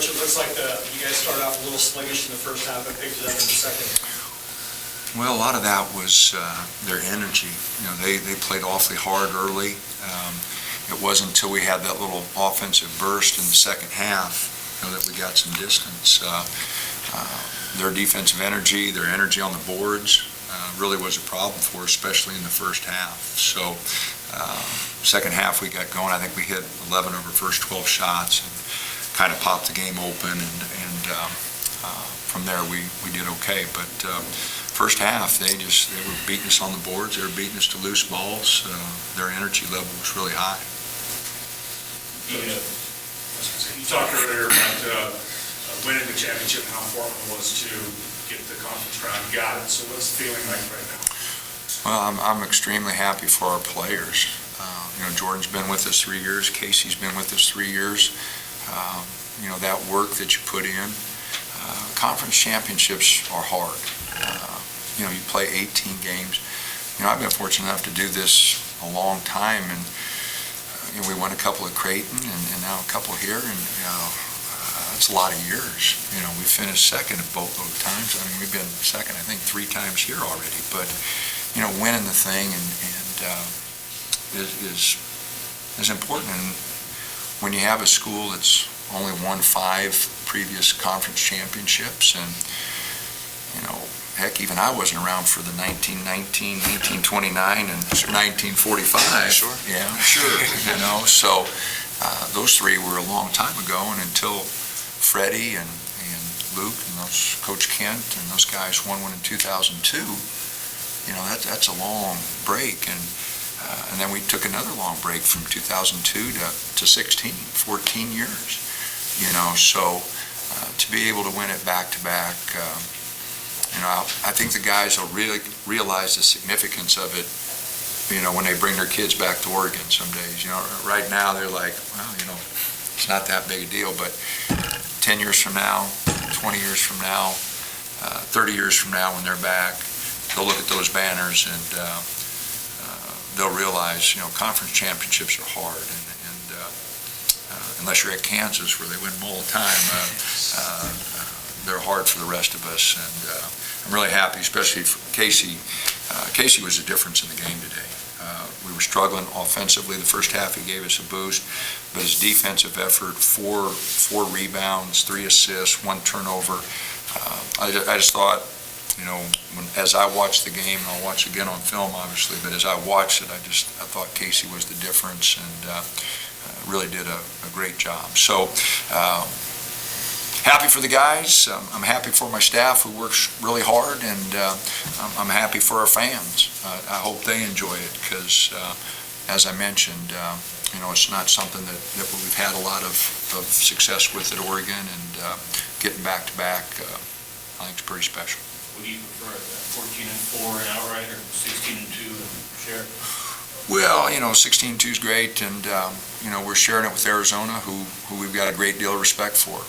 Coach, it looks like you guys started off a little sluggish in the first half and picked it up in the second. Well, a lot of that was their energy. They played awfully hard early. It wasn't until we had that little offensive burst in the second half that we got some distance. Their defensive energy, their energy on the boards really was a problem for us, especially in the first half. So second half we got going. I think we hit 11 of our first 12 shots and kind of popped the game open, and from there we did okay. But first half they were beating us on the boards. They were beating us to loose balls. Their energy level was really high. You talked earlier about winning the championship and how important it was to get the conference round. Got it. So what's the feeling like right now? Well, I'm extremely happy for our players. Jordan's been with us 3 years. Casey's been with us 3 years. That work that you put in. Conference championships are hard. You play 18 games. I've been fortunate enough to do this a long time, and we won a couple at Creighton and now a couple here, and it's a lot of years. We finished second at both those times. I mean, we've been second, I think, 3 times here already. But winning the thing is important. And when you have a school that's only won 5 previous conference championships, and heck, even I wasn't around for the 1919, 1929, and 1945. Sure. Yeah, sure. So those 3 were a long time ago, and until Freddie and Luke and Coach Kent and those guys won one in 2002. That's a long break, and then we took another long break from 2002 to 16, 14 years. So to be able to win it back to back. I think the guys will really realize the significance of it, when they bring their kids back to Oregon some days. Right now they're like, well, it's not that big a deal, but 10 years from now, 20 years from now, 30 years from now when they're back, they'll look at those banners and they'll realize, conference championships are hard, and unless you're at Kansas where they win them all the time, they're hard for the rest of us. And I'm really happy, especially for Casey. Casey was the difference in the game today. We were struggling offensively the first half. He gave us a boost, but his defensive effort, four rebounds, 3 assists, 1 turnover. I just thought, as I watched the game, and I'll watch again on film, obviously, but as I watched it, I thought Casey was the difference, and really did a great job. So happy for the guys. I'm happy for my staff who works really hard, and I'm happy for our fans. I hope they enjoy it because, as I mentioned, it's not something that we've had a lot of success with at Oregon, and getting back to back, I think it's pretty special. Would you prefer 14-4 and outright, or 16-2 and share? Well, 16-2 is great, and we're sharing it with Arizona, who we've got a great deal of respect for.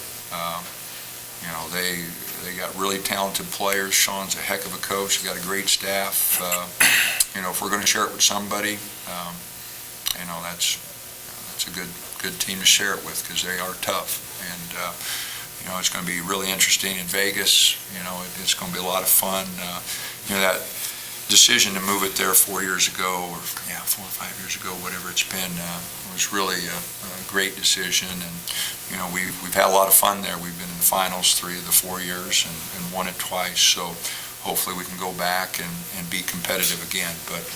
They got really talented players. Sean's a heck of a coach. They got a great staff. If we're going to share it with somebody, that's a good team to share it with, because they are tough. And it's going to be really interesting in Vegas. It's going to be a lot of fun. That decision to move it there 4 years ago, or 4 or 5 years ago, whatever it's been, was really a great decision. And we've had a lot of fun there. We've been in the finals 3 of the 4 years and won it twice. So hopefully we can go back and be competitive again. But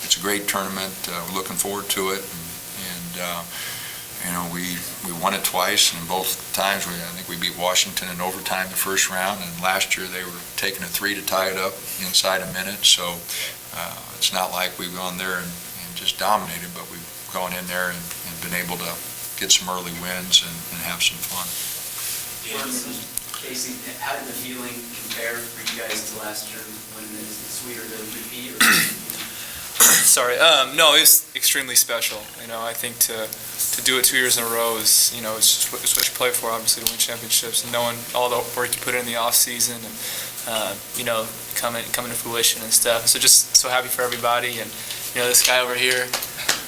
it's a great tournament. We're looking forward to it. And we won it twice, and both times I think we beat Washington in overtime the first round, and last year they were taking a 3 to tie it up inside a minute. So it's not like we've gone there and just dominated, but we've gone in there and been able to get some early wins and have some fun. Casey, how did the feeling compare for you guys to last year? When is it sweeter to repeat? Sorry. No, it was extremely special. I think to do it 2 years in a row is, it's what you play for, obviously, to win championships, and knowing all the work you put in the off season, and coming to fruition and stuff. So just so happy for everybody, and this guy over here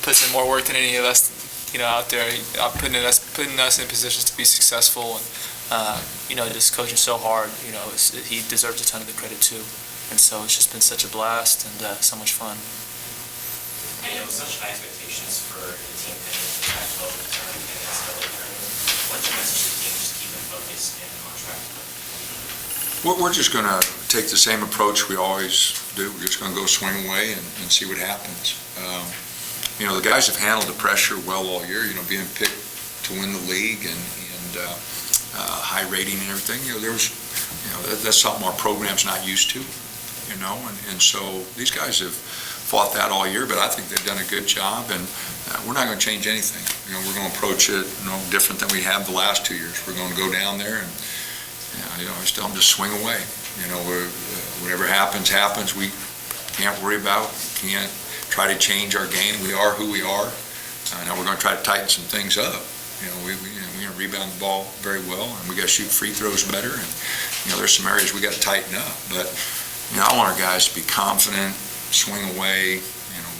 puts in more work than any of us out there, putting us in positions to be successful, and just coaching so hard. He deserves a ton of the credit too. And so it's just been such a blast and so much fun. Such high expectations for the team heading into the Pac-12 tournament and NCAA tournament. What's your message to the team just to keep them focused and on track? We're just going to take the same approach we always do. We're just going to go swing away and see what happens. The guys have handled the pressure well all year, being picked to win the league and high rating and everything. That's something our program's not used to, and so these guys have fought that all year, but I think they've done a good job, and we're not going to change anything. We're going to approach it no different than we have the last 2 years. We're going to go down there and I tell them just swing away. Whatever happens. We can't worry about, can't try to change our game. We are who we are. Now we're going to try to tighten some things up. We're going to rebound the ball very well, and we got to shoot free throws better. And there's some areas we got to tighten up. But I want our guys to be confident, swing away,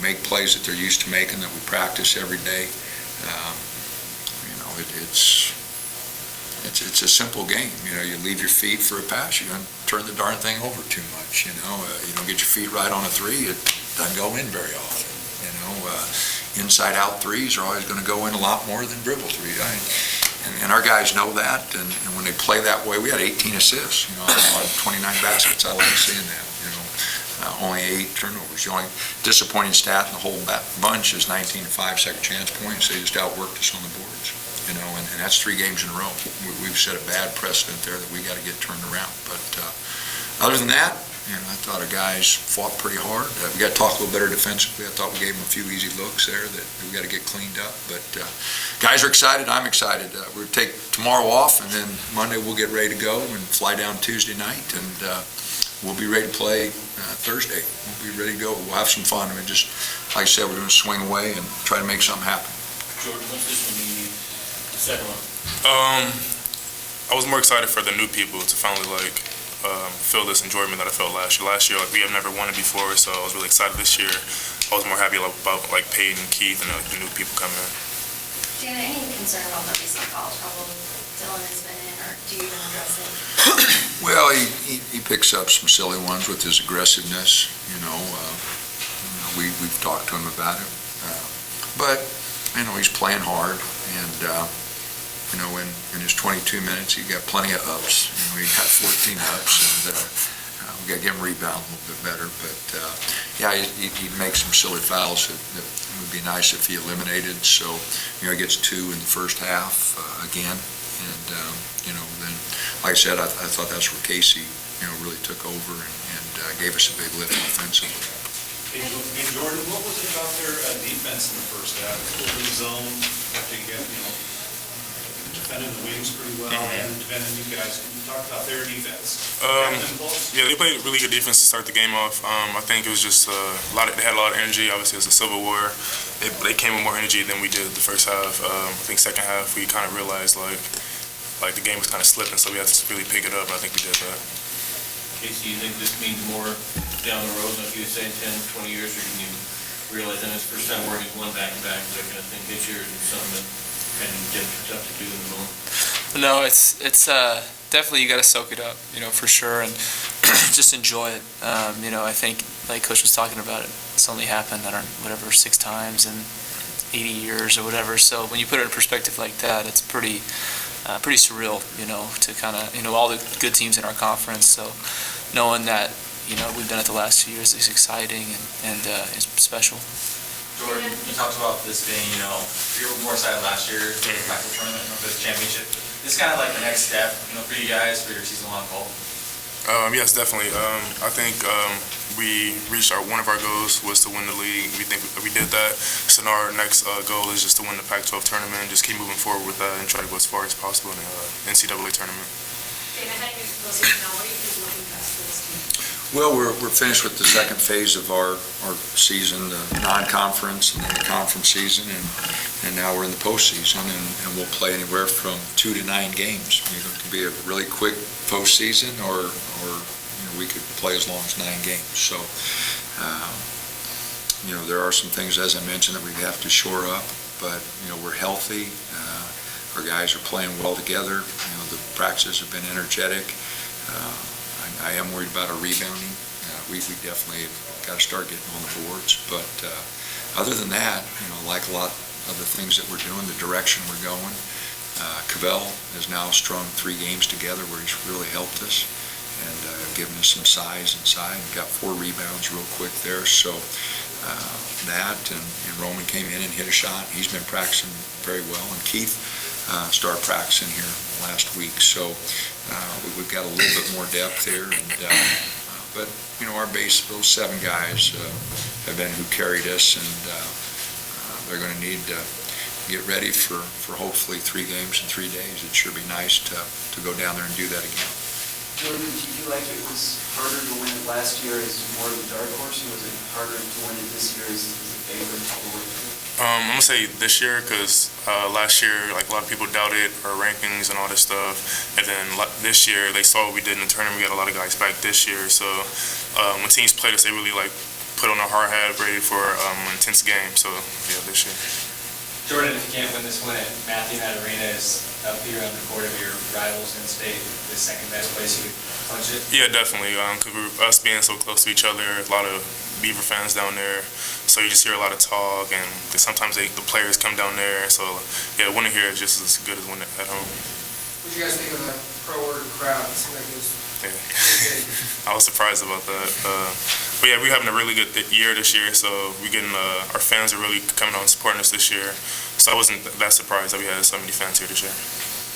make plays that they're used to making, that we practice every day. It's a simple game. You leave your feet for a pass, you're going to turn the darn thing over too much. You don't get your feet right on a three, it doesn't go in very often. Inside out threes are always going to go in a lot more than dribble threes. And our guys know that, and when they play that way, we had 18 assists, on 29 baskets. I like seeing that, only 8 turnovers. The only disappointing stat in the whole bunch is 19 to 5 second chance points. They just outworked us on the boards, and that's 3 games in a row. We've set a bad precedent there that we got to get turned around. But other than that, I thought our guys fought pretty hard. We got to talk a little better defensively. I thought we gave them a few easy looks there that we got to get cleaned up. But guys are excited. I'm excited. We'll take tomorrow off, and then Monday we'll get ready to go and fly down Tuesday night, and we'll be ready to play Thursday. We'll be ready to go. We'll have some fun. Just like I said, we're going to swing away and try to make something happen. Jordan, what's this one you need? The second one? I was more excited for the new people to finally feel this enjoyment that I felt last year. Last year, we have never won it before, so I was really excited this year. I was more happy about Peyton, Keith, and the new people coming in. Dan, any concern about the recent foul trouble Dylan has been in, or do you even address it? Well, he picks up some silly ones with his aggressiveness. We've talked to him about it, but he's playing hard, and in his 22 minutes, he got plenty of ups. He got 14 ups, and we got to get him rebound a little bit better. But he'd make some silly fouls that would be nice if he eliminated. So he gets 2 in the first half again, and then like I said, I thought that's where Casey really took over and gave us a big lift offensively. Hey, Jordan, what was it about their defense in the first half? Holding zone after you get, defending the wings pretty well and defending you guys. Can you talk about their defense? Yeah, they played really good defense to start the game off. I think it was just they had a lot of energy. Obviously, it was a Civil War. They came with more energy than we did the first half. I think second half, we kind of realized the game was kind of slipping, so we had to really pick it up, and I think we did that. Casey, you think this means more down the road, like you were saying, 10, 20 years, or can you realize that it's the first time working one back-to-back, that kind of thing, this year, and something that kind of tough to do in the moment? No, it's definitely, you got to soak it up, for sure, and just enjoy it. I think, like Coach was talking about, it's only happened, 6 times in 80 years or whatever. So when you put it in perspective like that, it's pretty surreal, to kind of, all the good teams in our conference. So knowing that, we've done it the last 2 years is exciting and it's special. Jordan, you talked about this being, you were more excited last year for the Pac-12 tournament, for the championship. This is kind of like the next step, for you guys, for your season-long goal. Yes, definitely. I think we reached one of our goals was to win the league. We think we did that. So now our next goal is just to win the Pac-12 tournament, just keep moving forward with that and try to go as far as possible in the NCAA tournament. Dana, how do you feel now? What do you think is looking best for this team? Well, we're finished with the second phase of our season, the non-conference and then the conference season, and now we're in the postseason, and we'll play anywhere from 2 to 9 games. It could be a really quick postseason, or we could play as long as 9 games. So, there are some things, as I mentioned, that we have to shore up, but, we're healthy. Our guys are playing well together. The practices have been energetic. I am worried about our rebounding. We definitely have got to start getting on the boards, but other than that, like a lot of the things that we're doing, the direction we're going. Cavell has now strung 3 games together where he's really helped us and given us some size inside, and got 4 rebounds real quick there. So that, and Roman came in and hit a shot. He's been practicing very well, and Keith started practicing here last week. So we've got a little bit more depth there, and but our base, those 7 guys have been who carried us, and they're going to need to get ready for hopefully 3 games in 3 days. It'd sure be nice to go down there and do that again. Jordan, did you feel like it was harder to win it last year as more of a dark horse, or was it harder to win it this year as a favorite all the way through? I'm going to say this year because last year, like a lot of people doubted our rankings and all this stuff. And then this year, they saw what we did in the tournament. We got a lot of guys back this year. So when teams played us, they really put on a hard hat, ready for an intense game. So yeah, this year. Jordan, if you can't win this one at Matthew Knight Arena, is up here on the court of your rivals in state the second best place you could punch it? Yeah, definitely. Because us being so close to each other, a lot of Beaver fans down there, so you just hear a lot of talk, and sometimes the players come down there. So yeah, winning here is just as good as winning at home. What do you guys think of the pro-order crowd? It seemed like it was Yeah. I was surprised about that. But yeah, we're having a really good year this year, so we're getting our fans are really coming out and supporting us this year. So I wasn't that surprised that we had so many fans here this year.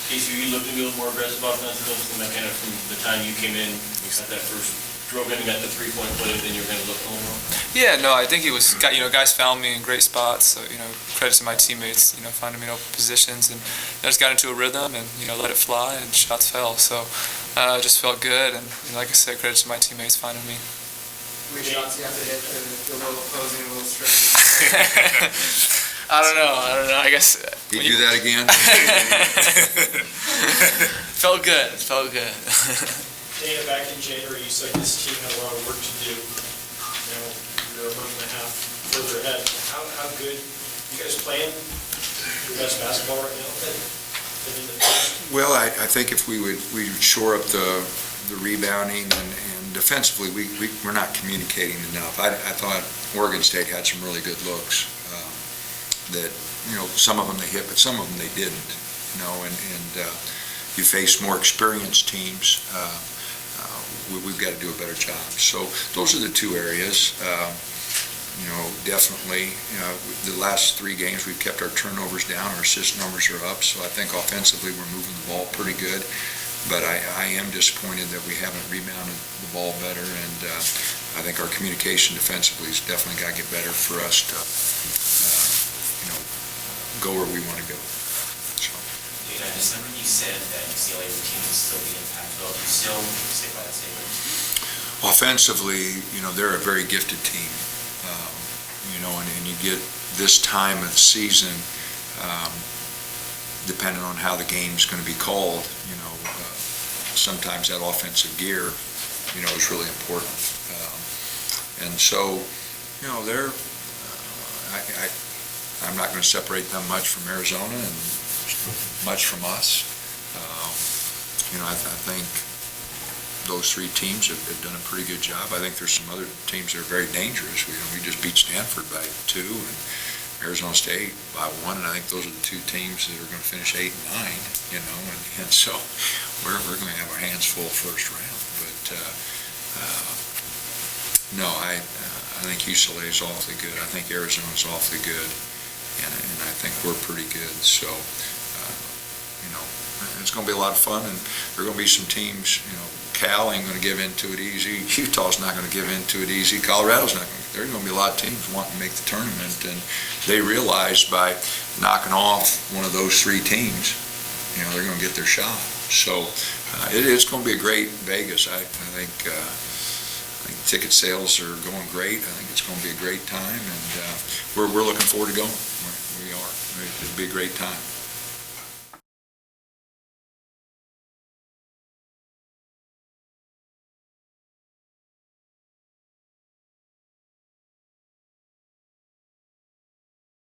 Casey, you looked a little more aggressive offensively, and kind of from the time you came in, you got that first drove in and got the 3-point play, then you're going to look a little more? Yeah, no, I think it was, guys found me in great spots, so, credit to my teammates, finding me in open positions, and I just got into a rhythm and, let it fly, and shots fell, so it just felt good, and like I said, credit to my teammates finding me. How many shots you have to hit to a little opposing, a little string? I don't know, I guess. You do that again? Felt good. Dana, back in January, you said this team had a lot of work to do. Now you're a month and a half further ahead. How good you guys playing? Your best basketball right now? Well, I think if we would shore up the rebounding and defensively, we're not communicating enough. I thought Oregon State had some really good looks that, some of them they hit, but some of them they didn't, and you face more experienced teams. We've got to do a better job. So those are the 2 areas. Definitely, the last 3 games we've kept our turnovers down, our assist numbers are up, so I think offensively we're moving the ball pretty good. But I am disappointed that we haven't rebounded the ball better, and I think our communication defensively has definitely got to get better for us to, go where we want to go. So. In December, you said that UCLA routine would still be impactful. Do you still stick by that statement? Offensively, they're a very gifted team, and you get this time of the season, depending on how the game's going to be called, sometimes that offensive gear, is really important. And so, they're, I'm not going to separate them much from Arizona and much from us. I think those 3 teams have done a pretty good job. I think there's some other teams that are very dangerous. We just beat Stanford by 2 and Arizona State by 1, and I think those are the 2 teams that are going to finish 8 and 9, and so we're going to have our hands full first round. But no, I think UCLA is awfully good. I think Arizona is awfully good, and I think we're pretty good. So it's going to be a lot of fun, and there are going to be some teams. Cal ain't going to give into it easy. Utah's not going to give into it easy. Colorado's not going to. There are going to be a lot of teams wanting to make the tournament, and they realize by knocking off one of those 3 teams, they're going to get their shot. So it is going to be a great Vegas. I think ticket sales are going great. I think it's going to be a great time, and we're looking forward to going. We are. It'll be a great time.